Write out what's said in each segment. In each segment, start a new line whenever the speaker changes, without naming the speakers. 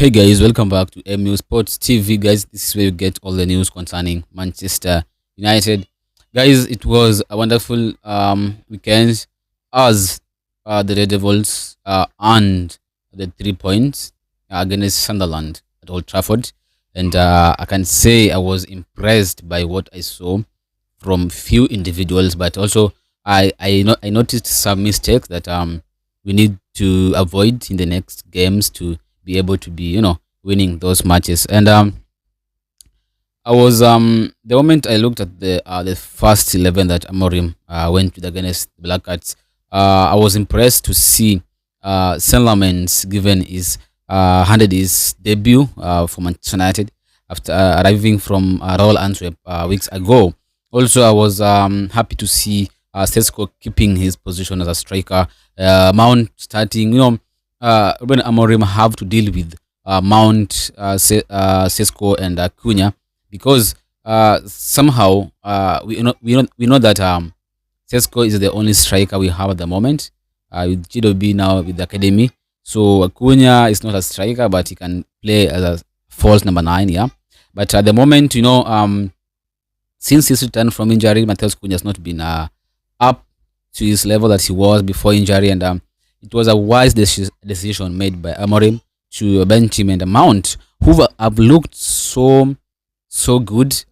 Hey guys, welcome back to MU Sports TV. Guys, this is where you get all the news concerning Manchester United. Guys, it was a wonderful weekend as the Red Devils earned the 3 points against Sunderland at Old Trafford. And I can say I was impressed by what I saw from few individuals, but also I noticed some mistakes that we need to avoid in the next games to be able to be winning those matches. And I was the moment I looked at the first 11 that Amorim went with against the Black Cats, I was impressed to see Sunderland's given his handed his debut for Manchester United after arriving from Royal Antwerp weeks ago. Also, I was happy to see Sesko keeping his position as a striker. Mount starting, Ruben Amorim have to deal with Mount, Sesko, and Cunha because somehow we know that Sesko is the only striker we have at the moment with GWB now with the academy. So Cunha is not a striker, but he can play as a false number 9. Yeah, but at the moment, since his return from injury, Matheus Cunha has not been up to his level that he was before injury, and it was a wise decision made by Amorim to bench him and Mount, who have looked so good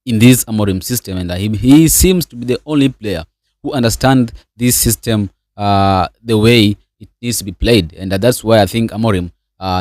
in this Amorim system, and he seems to be the only player who understands this system the way it needs to be played, and that's why I think Amorim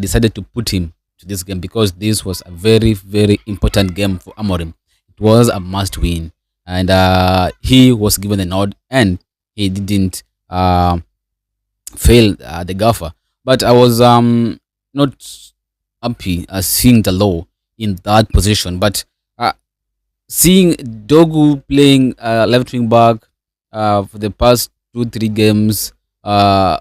decided to put him to this game because this was a very very important game for Amorim. It was a must win, and he was given the nod, and he didn't fail the gaffer. But I was not happy seeing the law in that position. But seeing Dogu playing left wing back for the past 2-3 games, I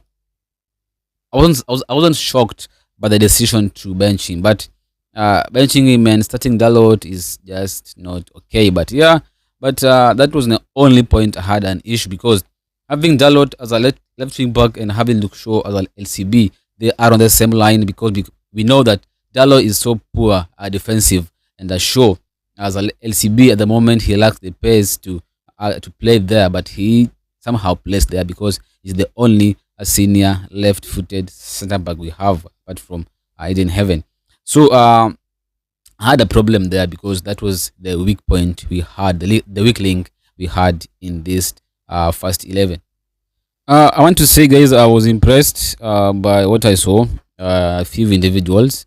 wasn't shocked by the decision to bench him. But benching him and starting Dalot is just not okay. But yeah, that was the only point I had an issue because having Dalot as a left wing back and having Luke Shaw as an LCB, they are on the same line because we know that Dalot is so poor defensive, and Shaw as a LCB at the moment he lacks the pace to play there, but he somehow plays there because he's the only senior left-footed centre back we have apart from Eden Heaven. So I had a problem there because that was the weak point we had, the weak link we had in this first 11. I want to say, guys, I was impressed by what I saw. A few individuals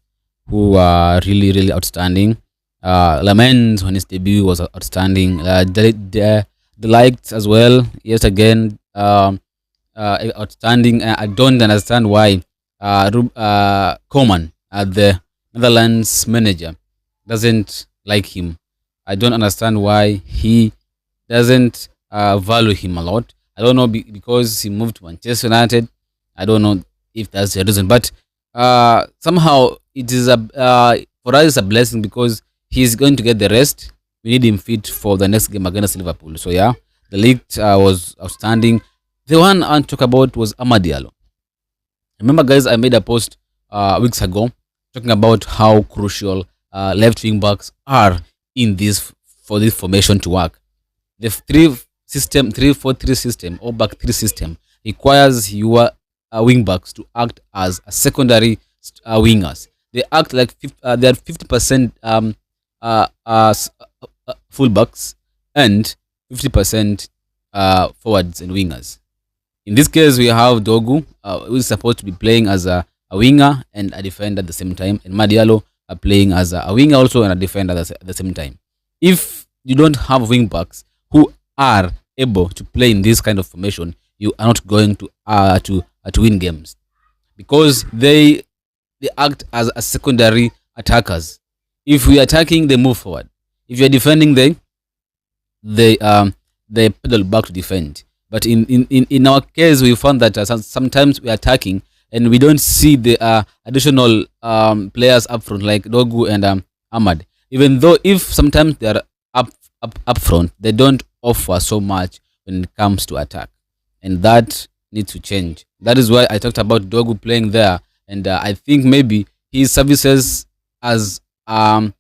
who are really, really outstanding. Lamens on his debut was outstanding. The liked as well. Yes, again, outstanding. I don't understand why Koeman, the Netherlands manager, doesn't like him. I don't understand why he doesn't value him a lot. I don't know because he moved to Manchester United. I don't know if that's the reason, but somehow it is for us it's a blessing because he's going to get the rest. We need him fit for the next game against Liverpool. So yeah, the league was outstanding. The one I want to talk about was Amad Diallo. Remember, guys, I made a post weeks ago talking about how crucial left wing backs are in this for this formation to work. The 3-4-3 system or back 3 system requires your wing backs to act as a secondary wingers. They act like they are 50% fullbacks and 50% forwards and wingers. In this case, we have Dogu, who is supposed to be playing as a winger and a defender at the same time, and Madialo are playing as a winger also and a defender at the same time. If you don't have wing backs who are able to play in this kind of formation, you are not going to win games because they act as a secondary attackers. If we are attacking, they move forward. If you are defending, they pedal back to defend. But in our case, we found that sometimes we are attacking and we don't see the additional players up front like Dogu and Ahmad. Even though if sometimes they are up front, they don't offer so much when it comes to attack, and that needs to change. That is why I talked about Dogu playing there, and I think maybe his services as a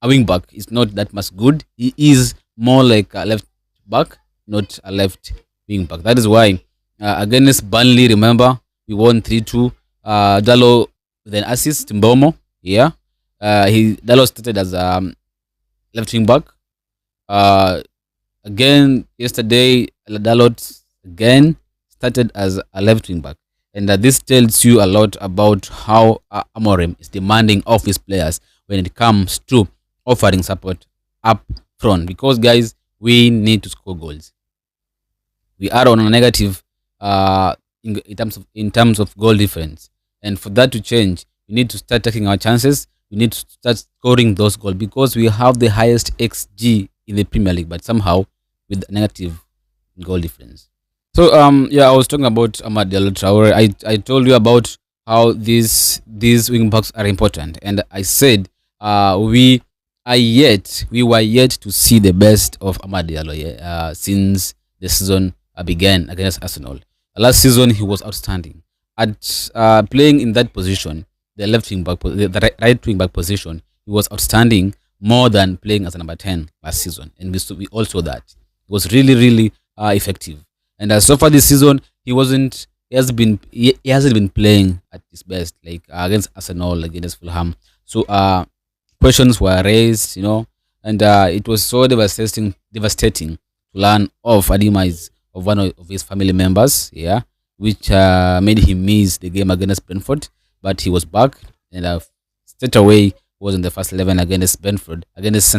wing back is not that much good. He is more like a left back, not a left wing back. That is why against Burnley, remember we won 3-2. Dalo with an assist, Mbomo. Yeah, he Dalo started as left wing back. Uh, Again yesterday, Dalot again started as a left wing back, and this tells you a lot about how Amorim is demanding of his players when it comes to offering support up front. Because guys, we need to score goals. We are on a negative in terms of goal difference, and for that to change, we need to start taking our chances. We need to start scoring those goals because we have the highest XG in the Premier League, but somehow with a negative goal difference. So yeah, I was talking about Amad Diallo Traore. I told you about how these wing backs are important, and I said we were yet to see the best of Amad Diallo, since the season began against Arsenal. Last season he was outstanding at playing in that position, the left wing back, the right wing back position. He was outstanding more than playing as a number 10 last season, and we all saw that it was really effective. And so far this season, he wasn't. He hasn't been playing at his best, like against Arsenal, against Fulham. So questions were raised, and it was so devastating to learn of a demise of one of his family members, yeah, which made him miss the game against Brentford. But he was back, and straight away was in the first 11 against Brentford, against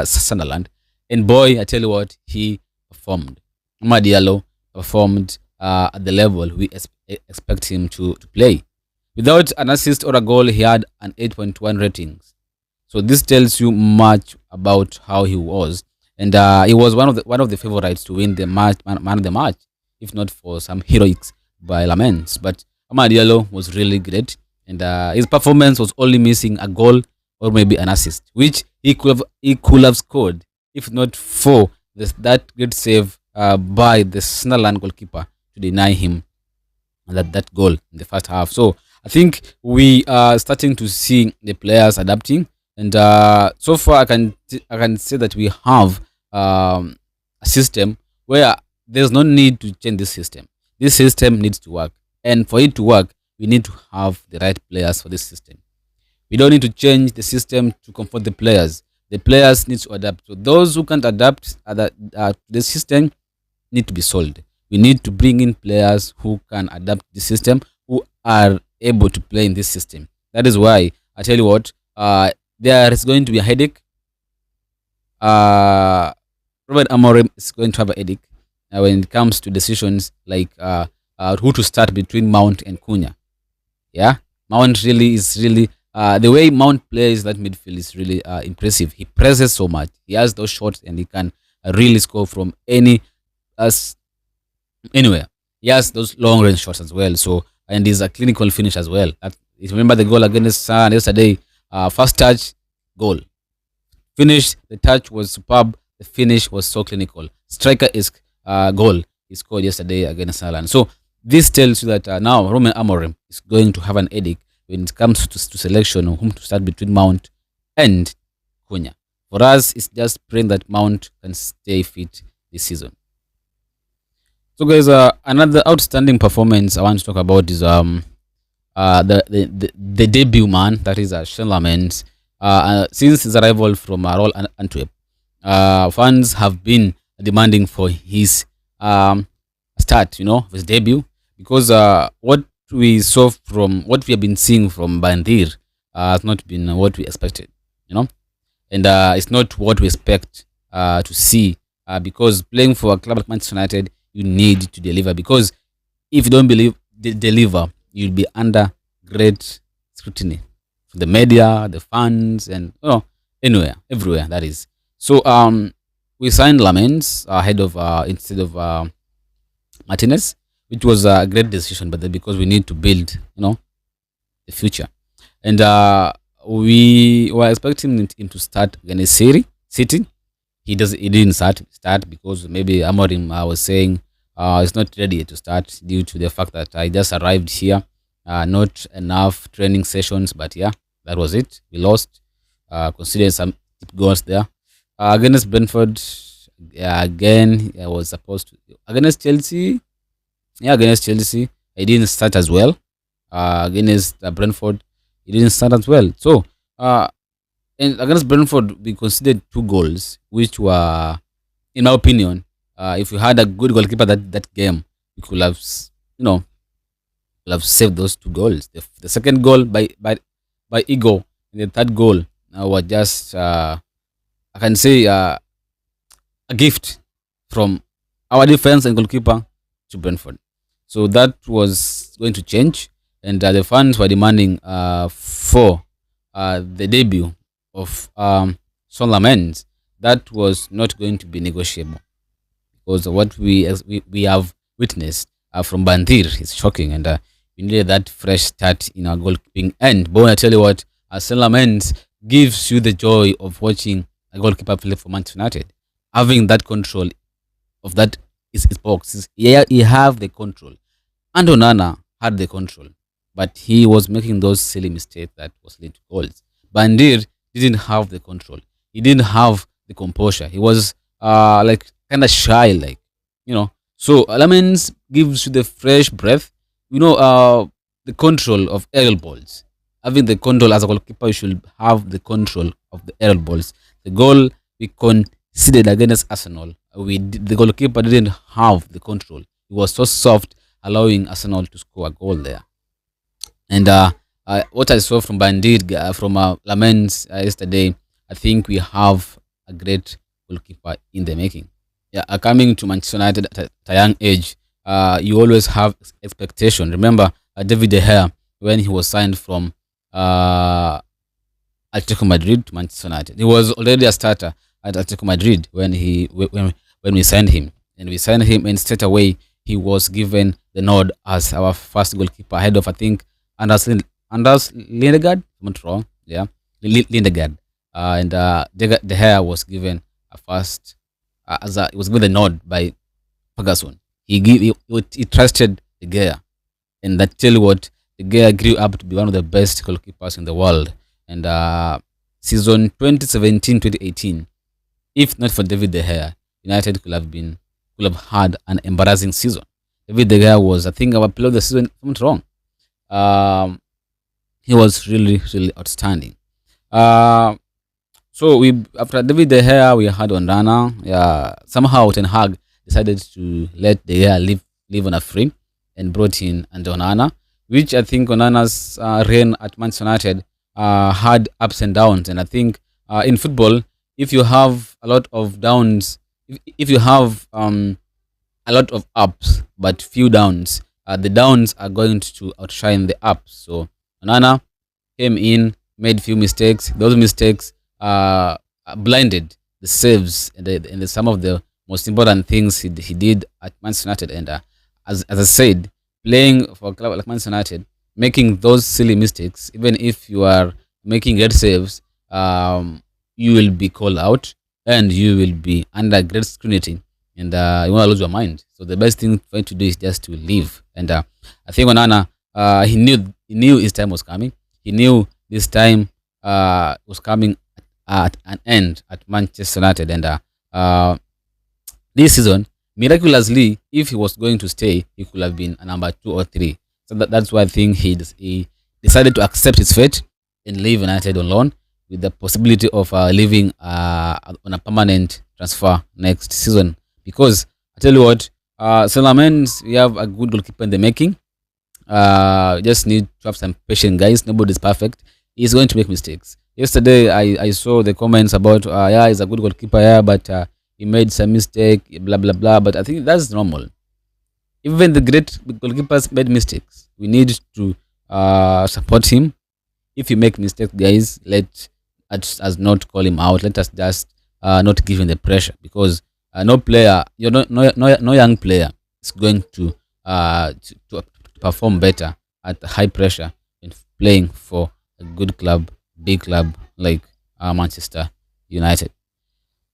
Sunderland. And boy, I tell you what, he performed. Amad Diallo performed at the level we expect him to play. Without an assist or a goal, he had an 8.1 ratings. So this tells you much about how he was, and he was one of the favorites to win the man of the match, if not for some heroics by Laments. But Amad Diallo was really great, and his performance was only missing a goal or maybe an assist, which he could have scored if not for that great save by the Sunderland goalkeeper to deny him that goal in the first half. So I think we are starting to see the players adapting, and so far I can say that we have a system where there's no need to change this system. This system needs to work, and for it to work, we need to have the right players for this system. We don't need to change the system to comfort the players. The players need to adapt. So those who can't adapt to the system need to be sold. We need to bring in players who can adapt the system, who are able to play in this system. That is why I tell you what, there is going to be a headache. Robert Amorim is going to have a headache when it comes to decisions like who to start between Mount and Cunha. Yeah, Mount really is really the way Mount plays that midfield is really impressive. He presses so much. He has those shots, and he can really score from as anywhere. He has those long range shots as well. So, and he's a clinical finish as well. If you remember the goal against Sun yesterday, first touch, goal. Finish, the touch was superb. The finish was so clinical. Striker is goal he scored yesterday against Sunderland. So this tells you that now Roman Amorim is going to have an headache when it comes to selection of whom to start between Mount and Cunha. For us, it's just praying that Mount can stay fit this season. So, guys, another outstanding performance I want to talk about is the debut man, that is Sean Lamens. Since his arrival from Royal Antwerp, fans have been demanding for his start, his debut, because what we saw from what we have been seeing from Bandir has not been what we expected, and it's not what we expect to see, because playing for a club like Manchester United, you need to deliver, because if you don't deliver, you'll be under great scrutiny from the media, the fans, and everywhere that is. So we signed Lamens ahead of instead of Martinez, which was a great decision, but because we need to build, the future, and we were expecting him to start against City. He didn't start because maybe Amorim was saying he's not ready to start due to the fact that I just arrived here Not enough training sessions, but yeah, that was it. We lost. Considering some goals there. Against Brentford, again, I was supposed to. Against Chelsea, yeah, against Chelsea, I didn't start as well. Against Brentford, he didn't start as well. So, uh, and against Brentford, we considered two goals, which were, in my opinion, if we had a good goalkeeper that game, we could have, could have saved those two goals. The second goal by Ego, and the third goal was just, I can say, a gift from our defense and goalkeeper to Brentford. So that was going to change, and the fans were demanding for the debut of Sunderland. That was not going to be negotiable because what we have witnessed from Bandir is shocking, and we needed that fresh start in our goalkeeping end. But I tell you what, Sunderland gives you the joy of watching a goalkeeper play for Manchester United, having that control of that is box. Yeah, he have the control. And Onana had the control, but he was making those silly mistakes that was leading to goals. Bandir didn't have the control. He didn't have the composure. He was like kind of shy, like So Lamens gives you the fresh breath. The control of aerial balls. Having the control as a goalkeeper, you should have the control of the aerial balls. The goal we conceded against Arsenal, the goalkeeper didn't have the control. He was so soft, allowing Arsenal to score a goal there. And what I saw from Bandit, from Lamens yesterday, I think we have a great goalkeeper in the making. Yeah, coming to Manchester United at a young age, you always have expectation. Remember David De Gea when he was signed from uh, Atletico Madrid to Manchester United. He was already a starter at Atletico Madrid when we signed him, and we signed him, and straight away he was given the nod as our first goalkeeper ahead of, I think, Anders Lindegaard. If I'm not wrong, yeah, Lindegaard, and De Gea was given a first he was given the nod by Ferguson. He trusted De Gea, and that tell you what, De Gea grew up to be one of the best goalkeepers in the world. And season 2017-2018, if not for David De Gea, United could have had an embarrassing season. David De Gea was, I think, our player of the season. If I'm not wrong, he was really, really outstanding. Uh, so we after David De Gea, we had Onana. Yeah, somehow Ten Hag decided to let De Gea live on a free and brought in and Onana, which I think Onana's reign at Manchester United had ups and downs. And I think in football, if you have a lot of downs, if you have a lot of ups but few downs, the downs are going to outshine the ups. So Onana came in, made few mistakes. Those mistakes blinded the saves and some of the most important things he did at Manchester United. And as I said, playing for a club like Manchester United, making those silly mistakes, even if you are making great saves, you will be called out and you will be under great scrutiny, and you want to lose your mind. So the best thing for you to do is just to leave. And I think Onana, he knew his time was coming. He knew this time was coming at an end at Manchester United, and this season, miraculously, if he was going to stay, he could have been a number 2 or 3. So that's why I think he decided to accept his fate and leave United on loan, with the possibility of leaving on a permanent transfer next season. Because I tell you what, Solomon, we have a good goalkeeper in the making. Just need to have some patience, guys. Nobody's perfect. He's going to make mistakes. Yesterday, I saw the comments about, yeah, he's a good goalkeeper, yeah, but he made some mistake, blah blah blah. But I think that's normal. Even the great goalkeepers made mistakes. We need to support him. If you make mistakes, guys, let us not call him out. Let us just not give him the pressure, because no player, no young player is going to perform better at high pressure in playing for a good club, big club like Manchester United.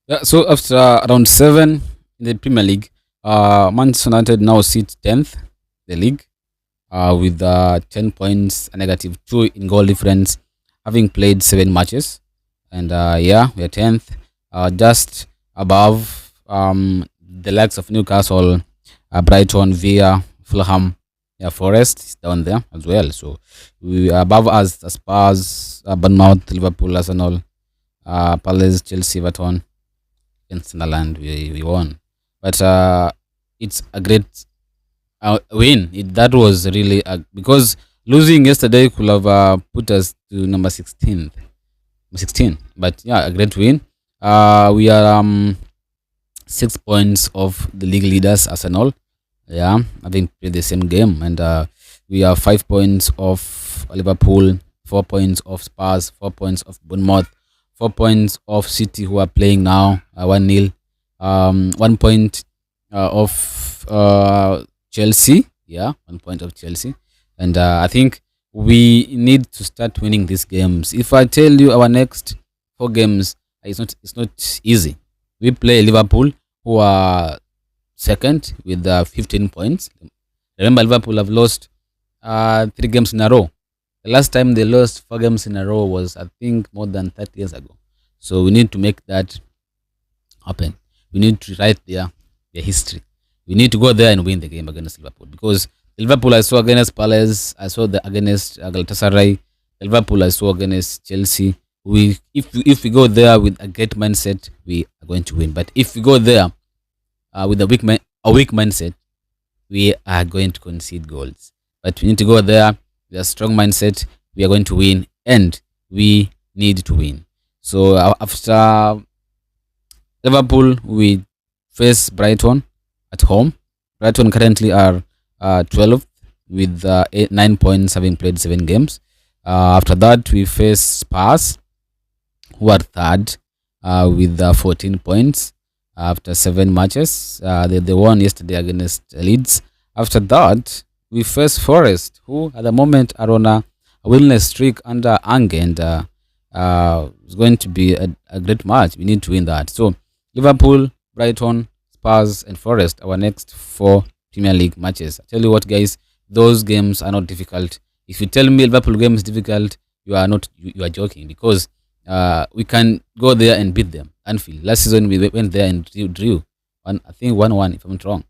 Yeah, so after round 7 in the Premier League, Manchester United now sit 10th the league. with 10 points, a negative 2 in goal difference, having played 7 matches. And yeah, we're 10th, just above the likes of Newcastle, Brighton, Villa, Fulham, yeah, Forest is down there as well. So we are above us, the Spurs, Bournemouth, Liverpool, Arsenal, Palace, Chelsea, Everton, and Sunderland. We won, but it's a great win. That was really because losing yesterday could have put us to number 16. But yeah, a great win. We are 6 points of the league leaders, Arsenal. Yeah, having played the same game, and we are 5 points of Liverpool, 4 points of Spurs, 4 points of Bournemouth, 4 points of City, who are playing now 1-0. 1 point of Chelsea. Yeah, 1 point of Chelsea, and I think we need to start winning these games. If I tell you our next 4 games, it's not easy. We play Liverpool, who are second with 15 points. Remember, Liverpool have lost 3 games in a row. The last time they lost 4 games in a row was, I think, more than 30 years ago. So we need to make that happen. We need to write their history. We need to go there and win the game against Liverpool, because Liverpool I saw against Palace, I saw the against Galatasaray, Liverpool I saw against Chelsea. If we go there with a great mindset, we are going to win. But if we go there with a weak mindset, we are going to concede goals. But we need to go there with a strong mindset. We are going to win, and we need to win. So after Liverpool, we face Brighton at home. Brighton currently are 12th with 9 points, having played 7 games. After that, we face Spurs, who are third with 14 points after 7 matches. They won yesterday against Leeds. After that, we face Forest, who at the moment are on a winless streak under Ange, and it's going to be a great match. We need to win that. So Liverpool, Brighton, Spurs, and Forest, our next 4 Premier League matches. I tell you what, guys, those games are not difficult. If you tell me Liverpool game is difficult, you are not. You are joking, because we can go there and beat them. Anfield. Last season we went there and drew. I think 1-1, if I'm not wrong.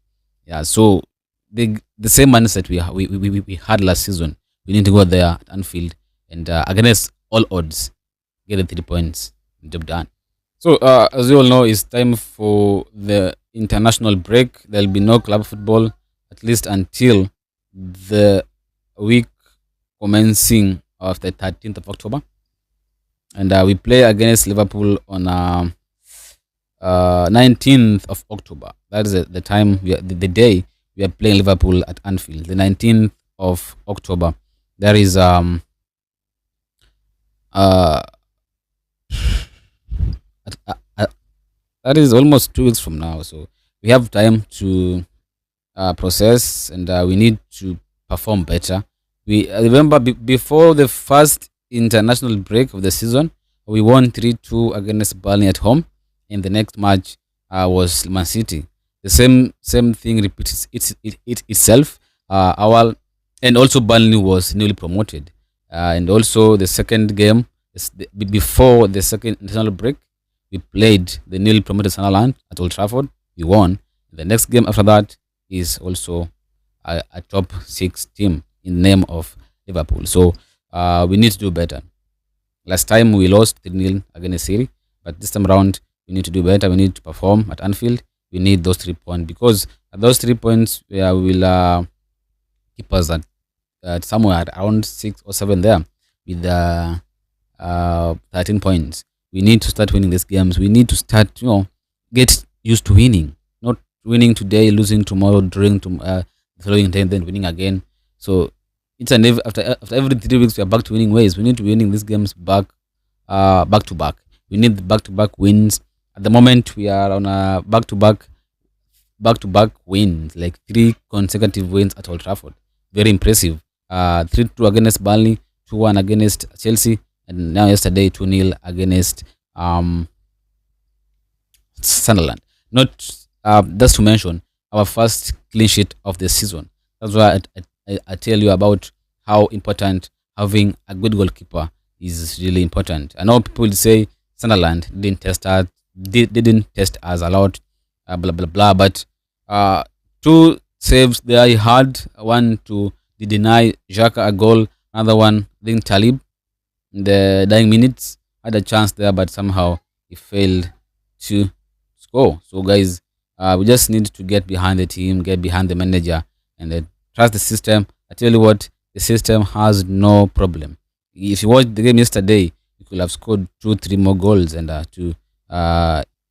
Yeah. So the same mindset we had last season. We need to go there at Anfield and against all odds, get the 3 points. Job done. So, as you all know, it's time for the international break. There'll be no club football, at least until the week commencing of the 13th of October. And we play against Liverpool on 19th of October. That is the time, the day we are playing Liverpool at Anfield. The 19th of October. There is uh, that is almost 2 weeks from now. So we have time to process, and we need to perform better. We remember before the first international break of the season, we won 3-2 against Burnley at home, and the next match was Man City. The same thing repeats itself. Our and also Burnley was newly promoted, and also the second game before the second international break, we played the newly promoted Sunderland at Old Trafford. We won. The next game after that is also a top 6 team in the name of Liverpool. So we need to do better. Last time we lost 3-0 against City, but this time around we need to do better. We need to perform at Anfield. We need those 3 points, because those 3 points will keep us at somewhere around 6 or 7 there with 13 points. We need to start winning these games. We need to start, get used to winning. Not winning today, losing tomorrow, drawing to the following day, then winning again. So it's after every 3 weeks we are back to winning ways. We need to be winning these games back to back. We need the back to back wins. At the moment we are on a back to back wins, like 3 consecutive wins at Old Trafford. Very impressive. 3-2 against Burnley, 2-1 against Chelsea, and now yesterday 2-0 against Sunderland. Not just to mention our first clean sheet of the season. That's why I tell you about how important having a good goalkeeper is really important. I know people say Sunderland didn't test us a lot, blah blah blah. But uh, two saves there he had, one to deny Xhaka a goal, another one I think Talib in the dying minutes had a chance there, but somehow he failed to score. So, guys, we just need to get behind the team, get behind the manager, and then trust the system. I tell you what, the system has no problem. If you watched the game yesterday, you could have scored two, three more goals and to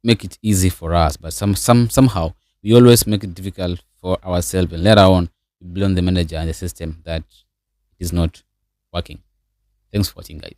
make it easy for us. But somehow we always make it difficult for ourselves, and later on we blame the manager and the system that is not working. Thanks for watching, guys.